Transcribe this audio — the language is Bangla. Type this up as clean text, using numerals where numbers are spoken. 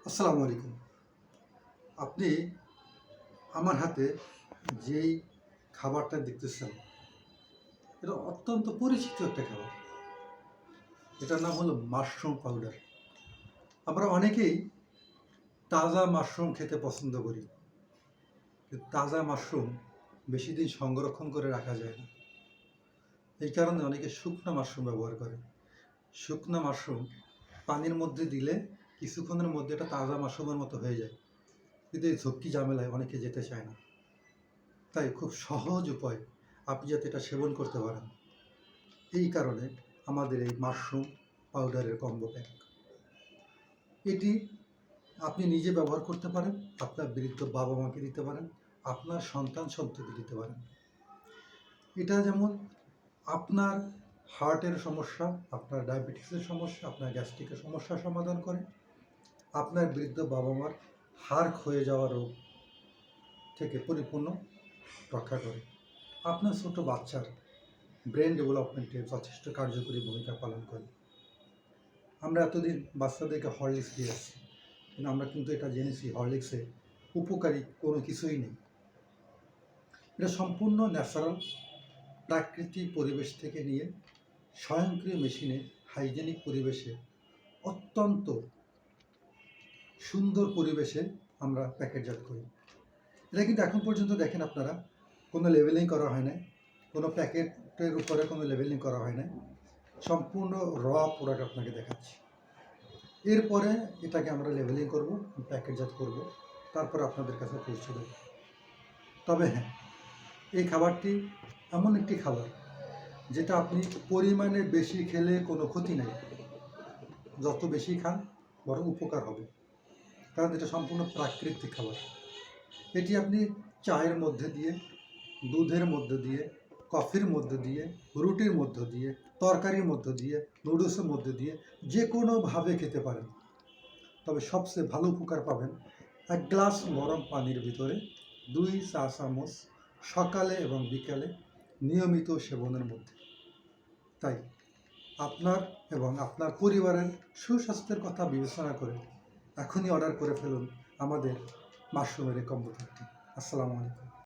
আসসালামু আলাইকুম। আপনি আমার হাতে যেই খাবারটা দেখতেছেন, এটা অত্যন্ত পরিচিত একটা খাবার। এটার নাম হলো মাশরুম পাউডার। আমরা অনেকেই তাজা মাশরুম খেতে পছন্দ করি। কিন্তু তাজা মাশরুম বেশি দিন সংরক্ষণ করে রাখা যায় না। এই কারণে অনেকে শুকনা মাশরুম ব্যবহার করে। শুকনা মাশরুম পানির মধ্যে দিলে কিছুক্ষণের মধ্যে এটা তাজা মাশরুমের মতো হয়ে যায়। কিন্তু এই ঝক্কি ঝামেলায় অনেকে যেতে চায় না। তাই খুব সহজ উপায় আপনি যাতে এটা সেবন করতে পারেন, এই কারণে আমাদের এই মাশরুম পাউডারের কম্বো প্যাক। এটি আপনি নিজে ব্যবহার করতে পারেন, আপনার বৃদ্ধ বাবা মাকে দিতে পারেন, আপনার সন্তান সন্ততি দিতে পারেন। এটা যেমন আপনার হার্টের সমস্যা, আপনার ডায়াবেটিসের সমস্যা, আপনার গ্যাস্ট্রিকের সমস্যার সমাধান করে, আপনার বৃদ্ধ বাবা মার হাড় ক্ষয়ে যাওয়া রোগ থেকে পরিপূর্ণ রক্ষা করে, আপনার ছোট বাচ্চার ব্রেন ডেভেলপমেন্টে যথেষ্ট কার্যকরী ভূমিকা পালন করে। আমরা এতদিন বাচ্চাদেরকে হরলিক্স দিয়ে আসছি, কিন্তু আমরা কিন্তু এটা জেনেছি হরলিক্সে উপকারী কোনো কিছুই নেই। এটা সম্পূর্ণ ন্যাচারাল, প্রাকৃতিক পরিবেশ থেকে নিয়ে স্বয়ংক্রিয় মেশিনে হাইজেনিক পরিবেশে অত্যন্ত সুন্দর পরিবেশে আমরা প্যাকেটজাত করি। এটা কিন্তু এখন পর্যন্ত দেখেন আপনারা কোনো লেবেলিং করা হয় না, কোনো প্যাকেটের উপরে কোনো লেবেলিং করা হয় না, সম্পূর্ণ র প্রোডাক্ট আপনাকে দেখাচ্ছি। এরপরে এটাকে আমরা লেবেলিং করব, প্যাকেটজাত করব, তারপর আপনাদের কাছে পৌঁছে দেব। তবে হ্যাঁ, এই খাবারটি এমন একটি খাবার যেটা আপনি পরিমাণে বেশি খেলে কোনো ক্ষতি নেই, যত বেশি খান বরং উপকার হবে, কারণ এটা সম্পূর্ণ প্রাকৃতিক খাবার। এটি আপনি চায়ের মধ্যে দিয়ে, দুধের মধ্যে দিয়ে, কফির মধ্যে দিয়ে, রুটির মধ্যে দিয়ে, তরকারির মধ্যে দিয়ে, নুডলসের মধ্যে দিয়ে যে কোনোভাবে খেতে পারেন। তবে সবচেয়ে ভালো উপকার পাবেন এক গ্লাস গরম পানির ভিতরে 2 চা চামচ সকালে এবং বিকালে নিয়মিত সেবনের মধ্যে। তাই আপনার এবং আপনার পরিবারের সুস্বাস্থ্যের কথা বিবেচনা করে এখনই অর্ডার করে ফেলুন আমাদের মাশরুমের এই কম্বো প্যাকটি। আসসালামু আলাইকুম।